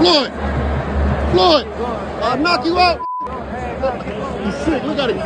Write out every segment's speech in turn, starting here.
Floyd! Floyd! I'll knock you out! He's sick, look at him.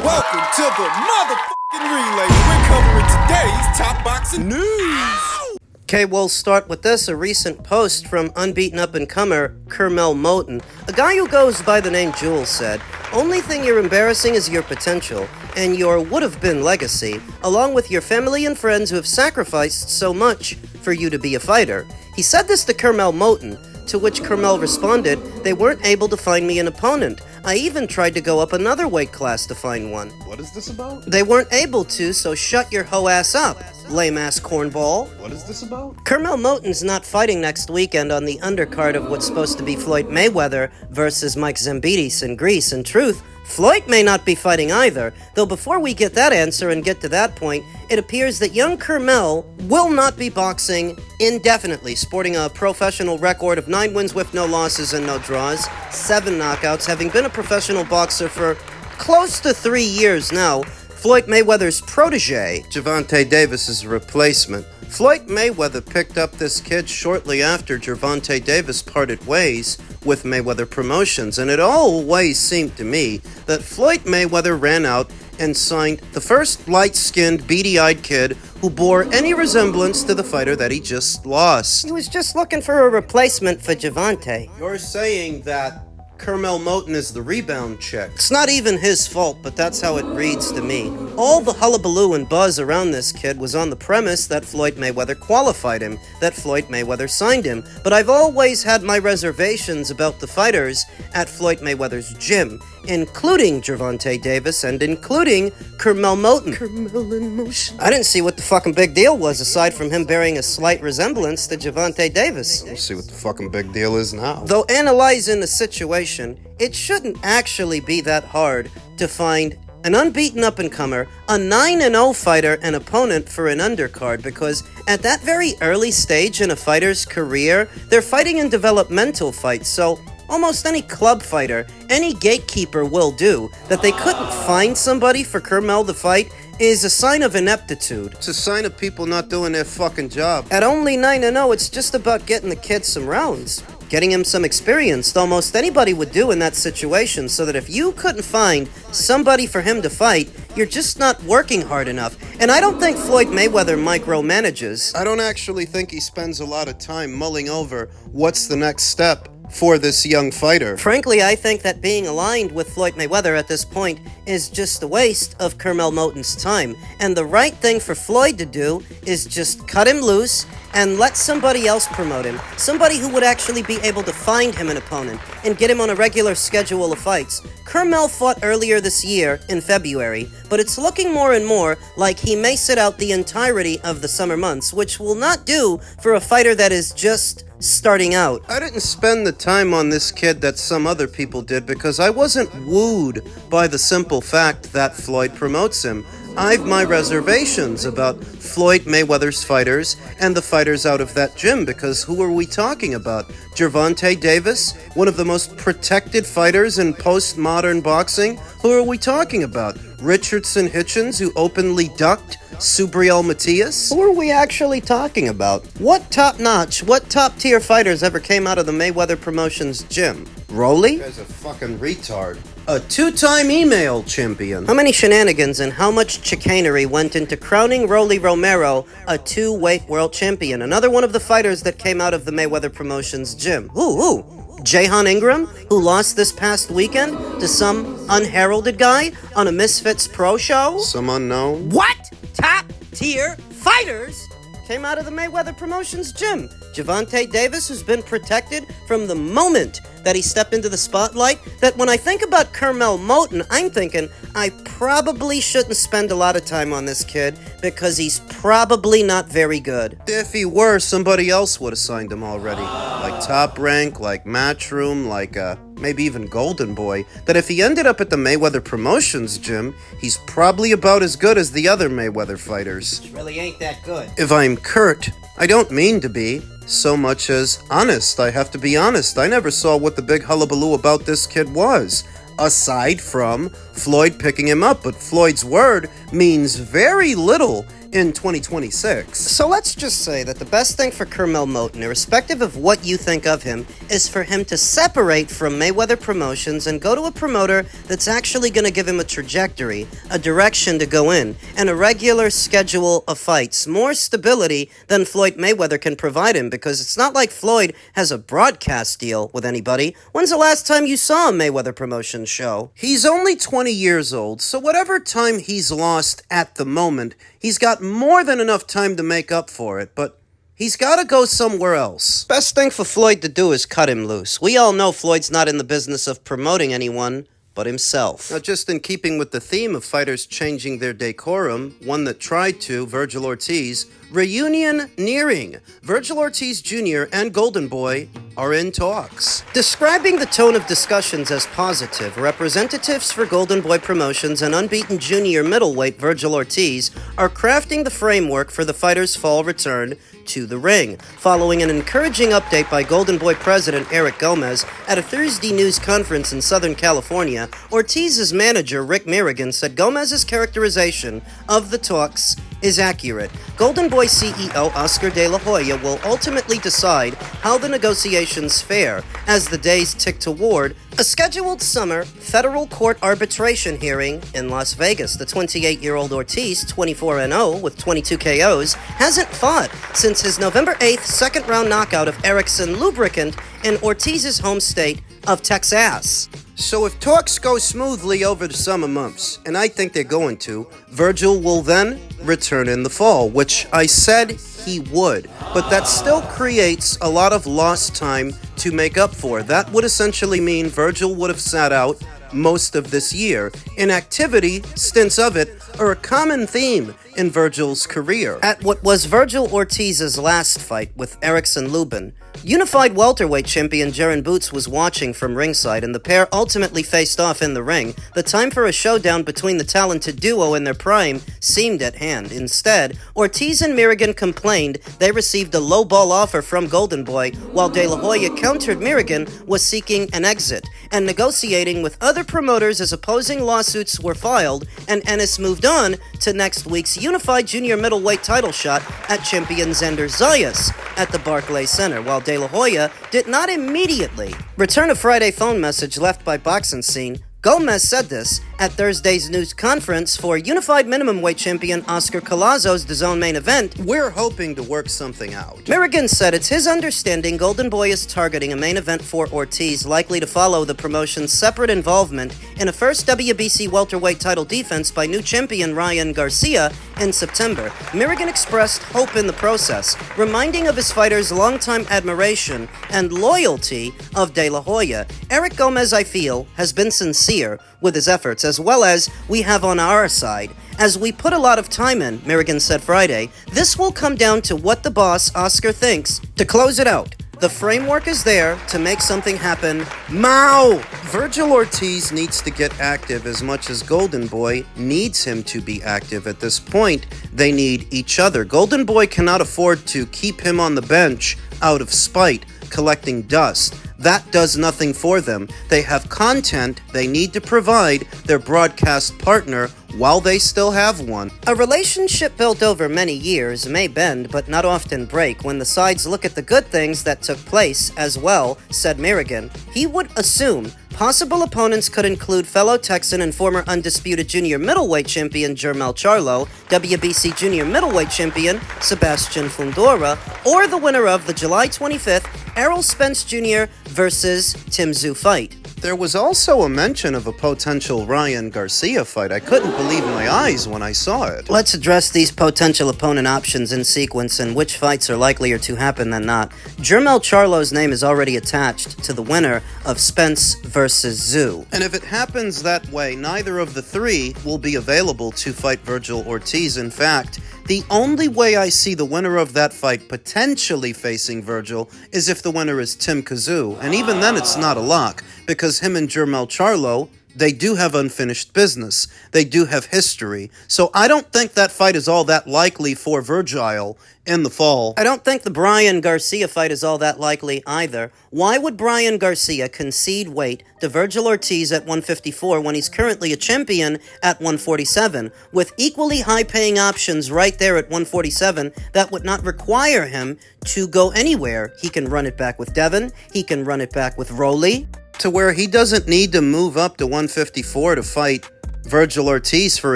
Welcome to the motherfucking relay. We're covering today's top boxing news. Okay, we'll start with this, a recent post from unbeaten up-and-comer Curmel Moton. A guy who goes by the name Jules said, "Only thing you're embarrassing is your potential, and your would-have-been legacy, along with your family and friends who have sacrificed so much for you to be a fighter." He said this to Curmel Moton, to which Curmel responded, "They weren't able to find me an opponent. I even tried to go up another weight class to find one." What is this about? "They weren't able to, so shut your hoe ass up, lame-ass cornball." What is this about? Curmel Moton's not fighting next weekend on the undercard of what's supposed to be Floyd Mayweather versus Mike Zambitis in Greece. In truth, Floyd may not be fighting either, though before we get that answer and get to that point, it appears that young Curmel will not be boxing indefinitely, sporting a professional record of 9 wins with no losses and no draws, 7 knockouts, having been a professional boxer for close to 3 years now. Floyd Mayweather's protege, Gervonta Davis's replacement. Floyd Mayweather picked up this kid shortly after Gervonta Davis parted ways with Mayweather Promotions, and it always seemed to me that Floyd Mayweather ran out and signed the first light-skinned, beady-eyed kid who bore any resemblance to the fighter that he just lost. He was just looking for a replacement for Gervonta. You're saying that Curmel Moton is the rebound chick. It's not even his fault, but that's how it reads to me. All the hullabaloo and buzz around this kid was on the premise that Floyd Mayweather qualified him, that Floyd Mayweather signed him, but I've always had my reservations about the fighters at Floyd Mayweather's gym, including Gervonta Davis and including Curmel Moton. Curmel in motion. I didn't see what the fucking big deal was, aside from him bearing a slight resemblance to Gervonta Davis. We'll see what the fucking big deal is now. Though analyzing the situation, it shouldn't actually be that hard to find an unbeaten up-and-comer, a 9-0 fighter, an opponent for an undercard, because at that very early stage in a fighter's career, they're fighting in developmental fights, so almost any club fighter, any gatekeeper will do. That they couldn't find somebody for Curmel to fight is a sign of ineptitude. It's a sign of people not doing their fucking job. At only 9-0, it's just about getting the kid some rounds, getting him some experience. Almost anybody would do in that situation, so that if you couldn't find somebody for him to fight, you're just not working hard enough. And I don't think Floyd Mayweather micromanages. I don't actually think he spends a lot of time mulling over what's the next step for this young fighter. Frankly, I think that being aligned with Floyd Mayweather at this point is just a waste of Curmel Moton's time. And the right thing for Floyd to do is just cut him loose and let somebody else promote him. Somebody who would actually be able to find him an opponent and get him on a regular schedule of fights. Curmel fought earlier this year in February, but it's looking more and more like he may sit out the entirety of the summer months, which will not do for a fighter that is just starting out. I didn't spend the time on this kid that some other people did because I wasn't wooed by the simple fact that Floyd promotes him. I've my reservations about Floyd Mayweather's fighters and the fighters out of that gym, because who are we talking about? Gervonta Davis, one of the most protected fighters in postmodern boxing? Who are we talking about? Richardson Hitchens, who openly ducked Subriel Matias? Who are we actually talking about? What top-notch, what top-tier fighters ever came out of the Mayweather Promotions gym? Rolly? This guy's a fucking retard. A 2-time email champion. How many shenanigans and how much chicanery went into crowning Rolly Romero a 2-weight world champion? Another one of the fighters that came out of the Mayweather Promotions gym. Who? Jahan Ingram, who lost this past weekend to some unheralded guy on a Misfits Pro show? Some unknown. What top-tier fighters came out of the Mayweather Promotions gym? Gervonta Davis, who's been protected from the moment that he stepped into the spotlight, that when I think about Curmel Moton, I'm thinking I probably shouldn't spend a lot of time on this kid because he's probably not very good. If he were, somebody else would have signed him already. Like Top Rank, like Matchroom, like maybe even Goldenboy. That if he ended up at the Mayweather Promotions gym, he's probably about as good as the other Mayweather fighters. Which really ain't that good. If I'm curt, I don't mean to be. So much as honest. I have to be honest. I never saw what the big hullabaloo about this kid was, aside from Floyd picking him up. But Floyd's word means very little in 2026. So let's just say that the best thing for Curmel Moton, irrespective of what you think of him, is for him to separate from Mayweather Promotions and go to a promoter that's actually going to give him a trajectory, a direction to go in, and a regular schedule of fights. More stability than Floyd Mayweather can provide him, because it's not like Floyd has a broadcast deal with anybody. When's the last time you saw a Mayweather Promotions show? He's only 20 years old, so whatever time he's lost at the moment, he's got more than enough time to make up for it, but he's got to go somewhere else. Best thing for Floyd to do is cut him loose. We all know Floyd's not in the business of promoting anyone but himself. Now, just in keeping with the theme of fighters changing their decorum, one that tried to, Vergil Ortiz, reunion nearing. Vergil Ortiz Jr. and Goldenboy are in talks. Describing the tone of discussions as positive, representatives for Goldenboy Promotions and unbeaten junior middleweight Vergil Ortiz are crafting the framework for the fighters' fall return to the ring, following an encouraging update by Goldenboy president Eric Gomez at a Thursday news conference in Southern California. Ortiz's manager Rick Merrigan said Gomez's characterization of the talks is accurate. Goldenboy CEO Oscar De La Hoya will ultimately decide how the negotiations fare as the days tick toward a scheduled summer federal court arbitration hearing in Las Vegas. The 28-year-old Ortiz, 24-0 with 22 KOs, hasn't fought since his November 8th second-round knockout of Erickson Lubricant in Ortiz's home state of Texas. So if talks go smoothly over the summer months, and I think they're going to, Virgil will then return in the fall, which I said he would. But that still creates a lot of lost time to make up for. That would essentially mean Virgil would have sat out most of this year. Inactivity, stints of it, are a common theme in Virgil's career. At what was Vergil Ortiz's last fight with Erickson Lubin, unified welterweight champion Jaron Boots was watching from ringside, and the pair ultimately faced off in the ring. The time for a showdown between the talented duo in their prime seemed at hand. Instead, Ortiz and Merrigan complained they received a low-ball offer from Goldenboy, while De La Hoya countered Merrigan was seeking an exit and negotiating with other promoters as opposing lawsuits were filed, and Ennis moved on to next week's unified junior middleweight title shot at champion Xander Zayas at the Barclays Center, while De La Hoya did not immediately return a Friday phone message left by Boxing Scene. Gomez said this at Thursday's news conference for unified minimum weight champion Oscar Collazo's DAZN main event. We're hoping to work something out. Merrigan said it's his understanding Goldenboy is targeting a main event for Ortiz, likely to follow the promotion's separate involvement in a first WBC welterweight title defense by new champion Ryan Garcia in September. Merrigan expressed hope in the process, reminding of his fighter's longtime admiration and loyalty of De La Hoya. Eric Gomez, I feel, has been sincere with his efforts, as well as we have on our side. As we put a lot of time in, Merrigan said Friday, this will come down to what the boss, Oscar, thinks. To close it out, the framework is there to make something happen. Mao! Vergil Ortiz needs to get active as much as Goldenboy needs him to be active. At this point, they need each other. Goldenboy cannot afford to keep him on the bench out of spite, collecting dust. That does nothing for them. They have content they need to provide their broadcast partner while they still have one. A relationship built over many years may bend but not often break when the sides look at the good things that took place as well, said Merrigan. He would assume possible opponents could include fellow Texan and former undisputed junior middleweight champion Curmel Moton, WBC junior middleweight champion Sebastian Fundora, or the winner of the July 25th Errol Spence Jr. versus Tim Tszyu fight. There was also a mention of a potential Ryan Garcia fight. I couldn't believe my eyes when I saw it. Let's address these potential opponent options in sequence and which fights are likelier to happen than not. Curmel Moton's name is already attached to the winner of Spence versus Tszyu. And if it happens that way, neither of the three will be available to fight Vergil Ortiz. In fact, the only way I see the winner of that fight potentially facing Virgil is if the winner is Tim Tszyu, and even then it's not a lock, because him and Curmel Moton They do have unfinished business. They do have history. So I don't think that fight is all that likely for Vergil in the fall. I don't think the Bryan Garcia fight is all that likely either. Why would Bryan Garcia concede weight to Vergil Ortiz at 154 when he's currently a champion at 147, with equally high-paying options right there at 147 that would not require him to go anywhere? He can run it back with Devin. He can run it back with Rolly, to where he doesn't need to move up to 154 to fight Vergil Ortiz for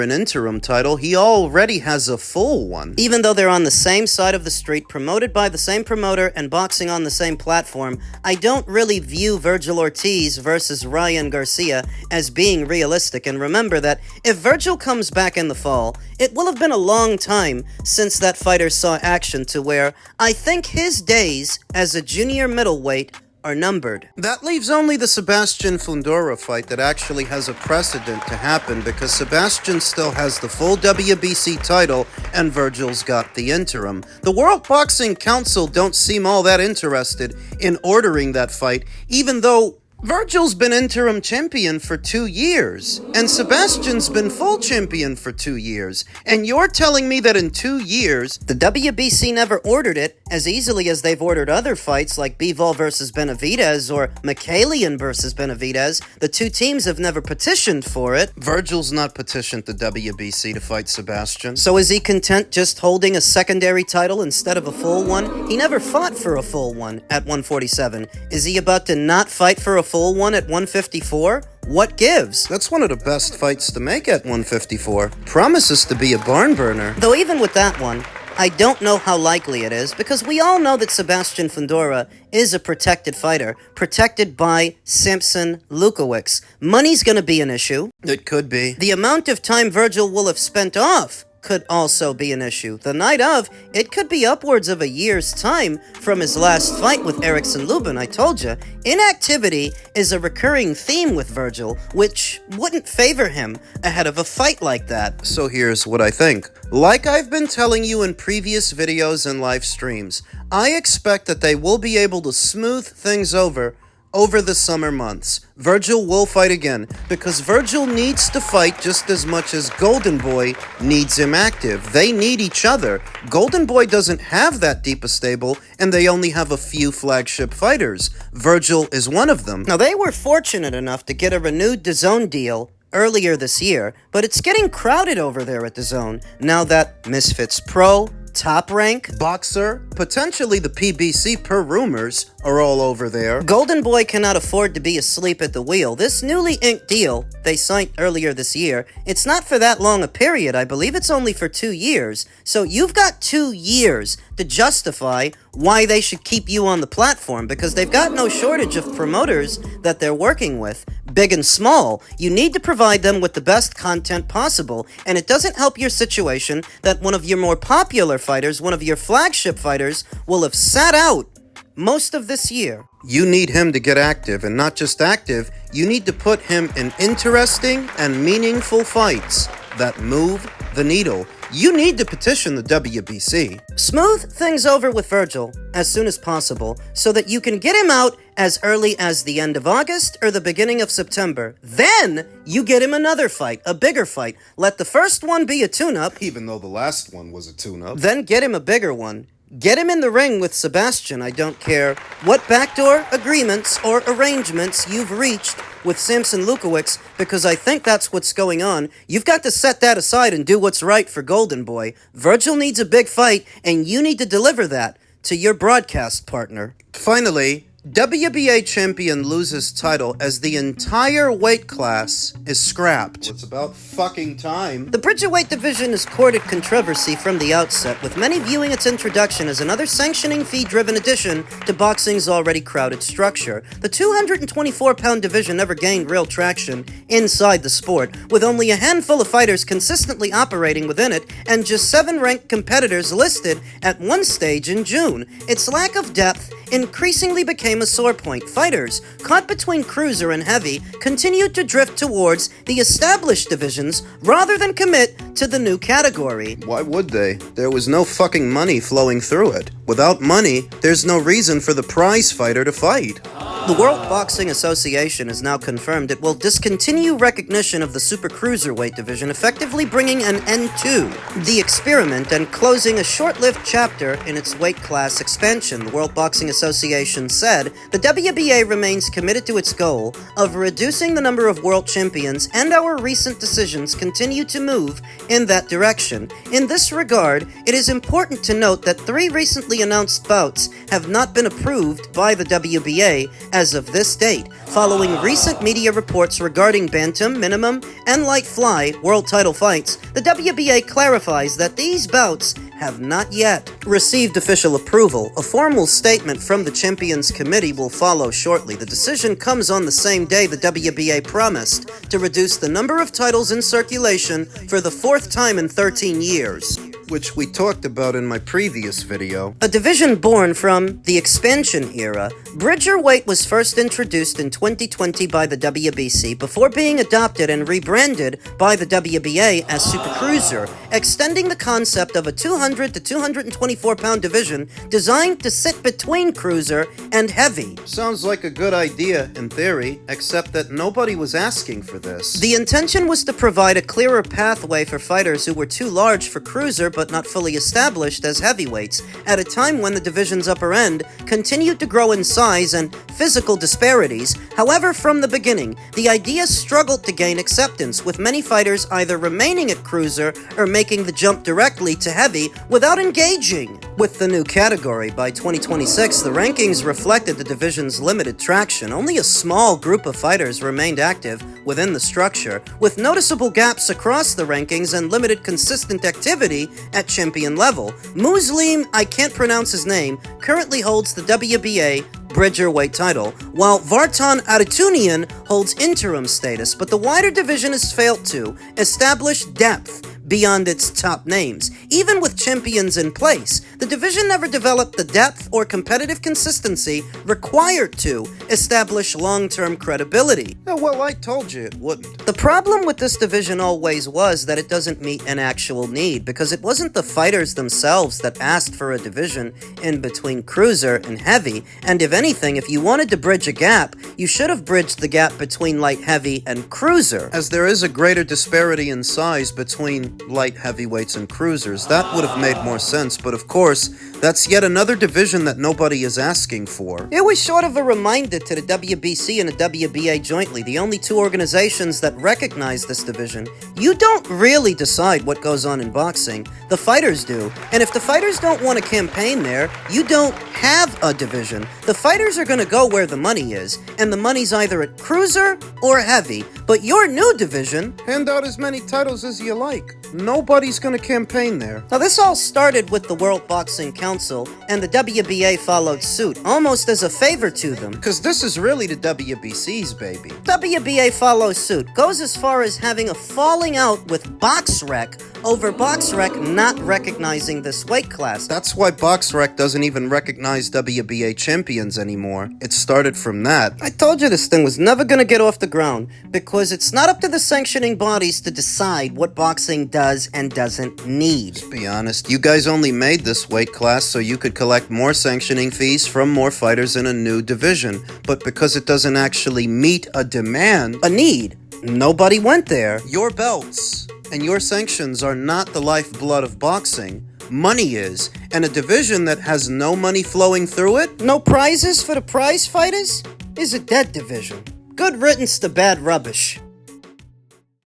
an interim title. He already has a full one. Even though they're on the same side of the street, promoted by the same promoter, and boxing on the same platform, I don't really view Vergil Ortiz versus Bryan Garcia as being realistic. And remember that if Virgil comes back in the fall, it will have been a long time since that fighter saw action, to where I think his days as a junior middleweight are numbered. That leaves only the Sebastian Fundora fight that actually has a precedent to happen, because Sebastian still has the full WBC title and Virgil's got the interim. The World Boxing Council don't seem all that interested in ordering that fight, even though Virgil's been interim champion for 2 years, and Sebastian's been full champion for 2 years, and you're telling me that in 2 years, the WBC never ordered it as easily as they've ordered other fights like Bivol versus Benavidez or Mikhailian versus Benavidez. The two teams have never petitioned for it. Virgil's not petitioned the WBC to fight Sebastian. So is he content just holding a secondary title instead of a full one? He never fought for a full one at 147. Is he about to not fight for a full one at 154? What gives? That's one of the best fights to make at 154. Promises to be a barn burner. Though even with that one, I don't know how likely it is, because we all know that Sebastian Fundora is a protected fighter, protected by Samson Lukowicz. Money's gonna be an issue. It could be. The amount of time Virgil will have spent off could also be an issue. The night of, it could be upwards of a year's time from his last fight with Erickson Lubin. I told you, inactivity is a recurring theme with Virgil, which wouldn't favor him ahead of a fight like that. So here's what I think. Like I've been telling you in previous videos and live streams, I expect that they will be able to smooth things over the summer months. Virgil will fight again, because Virgil needs to fight just as much as Goldenboy needs him active. They need each other. Goldenboy doesn't have that deep a stable, and they only have a few flagship fighters. Virgil is one of them. Now, they were fortunate enough to get a renewed DAZN deal earlier this year, but it's getting crowded over there at DAZN now that Misfits Pro, Top Rank, Boxer, potentially the PBC per rumors, are all over there. Goldenboy cannot afford to be asleep at the wheel. This newly inked deal they signed earlier this year, it's not for that long a period. I believe it's only for 2 years. So you've got 2 years to justify why they should keep you on the platform, because they've got no shortage of promoters that they're working with, big and small. You need to provide them with the best content possible, and it doesn't help your situation that one of your more popular fighters, one of your flagship fighters, will have sat out most of this year. You need him to get active, and not just active, you need to put him in interesting and meaningful fights that move the needle. You need to petition the WBC. Smooth things over with Virgil as soon as possible so that you can get him out as early as the end of August or the beginning of September. Then you get him another fight, a bigger fight. Let the first one be a tune-up, Even though the last one was a tune-up. then get him a bigger one. Get him in the ring with Sebastian. I don't care what backdoor agreements or arrangements you've reached with Samson Lukowicz, because I think that's what's going on. You've got to set that aside and do what's right for Goldenboy. Virgil needs a big fight, and you need to deliver that to your broadcast partner. Finally, WBA champion loses title as the entire weight class is scrapped. It's about fucking time. The Bridgerweight division has courted controversy from the outset, with many viewing its introduction as another sanctioning fee-driven addition to boxing's already crowded structure. The 224-pound division never gained real traction inside the sport, with only a handful of fighters consistently operating within it, and just 7 ranked competitors listed at one stage in June. Its lack of depth increasingly became a sore point. Fighters, caught between cruiser and heavy, continued to drift towards the established divisions rather than commit to the new category. Why would they? There was no fucking money flowing through it. Without money, there's no reason for the prize fighter to fight. The World Boxing Association has now confirmed it will discontinue recognition of the Super Cruiserweight division, effectively bringing an end to the experiment and closing a short-lived chapter in its weight class expansion. The World Boxing Association said the WBA remains committed to its goal of reducing the number of world champions, and our recent decisions continue to move in that direction. In this regard, it is important to note that 3 recently announced bouts have not been approved by the WBA as of this date, following recent media reports regarding bantam, minimum, and light fly world title fights. The WBA clarifies that these bouts have not yet received official approval. A formal statement from the Champions Committee will follow shortly. The decision comes on the same day the WBA promised to reduce the number of titles in circulation for the 4th time in 13 years. Which we talked about in my previous video. A division born from the expansion era, Bridgerweight was first introduced in 2020 by the WBC before being adopted and rebranded by the WBA as Super Cruiser, extending the concept of a 200 to 224 pound division designed to sit between cruiser and heavy. Sounds like a good idea in theory, except that nobody was asking for this. The intention was to provide a clearer pathway for fighters who were too large for cruiser but not fully established as heavyweights, at a time when the division's upper end continued to grow in size and physical disparities. However, from the beginning, the idea struggled to gain acceptance, with many fighters either remaining at cruiser or making the jump directly to heavy without engaging with the new category. By 2026, the rankings reflected the division's limited traction. Only a small group of fighters remained active within the structure, with noticeable gaps across the rankings and limited consistent activity at champion level. Muslim, I can't pronounce his name, currently holds the WBA Bridgerweight title, while Vartan Aratunian holds interim status, but the wider division has failed to establish depth beyond its top names. Even with champions in place, the division never developed the depth or competitive consistency required to establish long-term credibility. Well, I told you it wouldn't. The problem with this division always was that it doesn't meet an actual need, because it wasn't the fighters themselves that asked for a division in between cruiser and heavy, and if anything, if you wanted to bridge a gap, you should have bridged the gap between light heavy and cruiser. As there is a greater disparity in size between light heavyweights and cruisers, that would have made more sense, but of course, that's yet another division that nobody is asking for. It was sort of a reminder to the WBC and the WBA jointly, the only 2 organizations that recognize this division. You don't really decide what goes on in boxing, the fighters do, and if the fighters don't want to campaign there, you don't have a division. The fighters are going to go where the money is, and the money's either at cruiser or heavy, but your new division, hand out as many titles as you like. Nobody's gonna campaign there. Now, this all started with the World Boxing Council, and the WBA followed suit, almost as a favor to them. Because this is really the WBC's baby. WBA follows suit, goes as far as having a falling out with BoxRec over BoxRec not recognizing this weight class. That's why BoxRec doesn't even recognize WBA champions anymore. It started from that. I told you this thing was never gonna get off the ground, because it's not up to the sanctioning bodies to decide what boxing does and doesn't need. To be honest, you guys only made this weight class so you could collect more sanctioning fees from more fighters in a new division. But because it doesn't actually meet a demand, A need. Nobody went there. your belts and your sanctions are not the lifeblood of boxing. Money is, and a division that has no money flowing through it, No prizes for the prize fighters is a dead division. Good riddance to bad rubbish.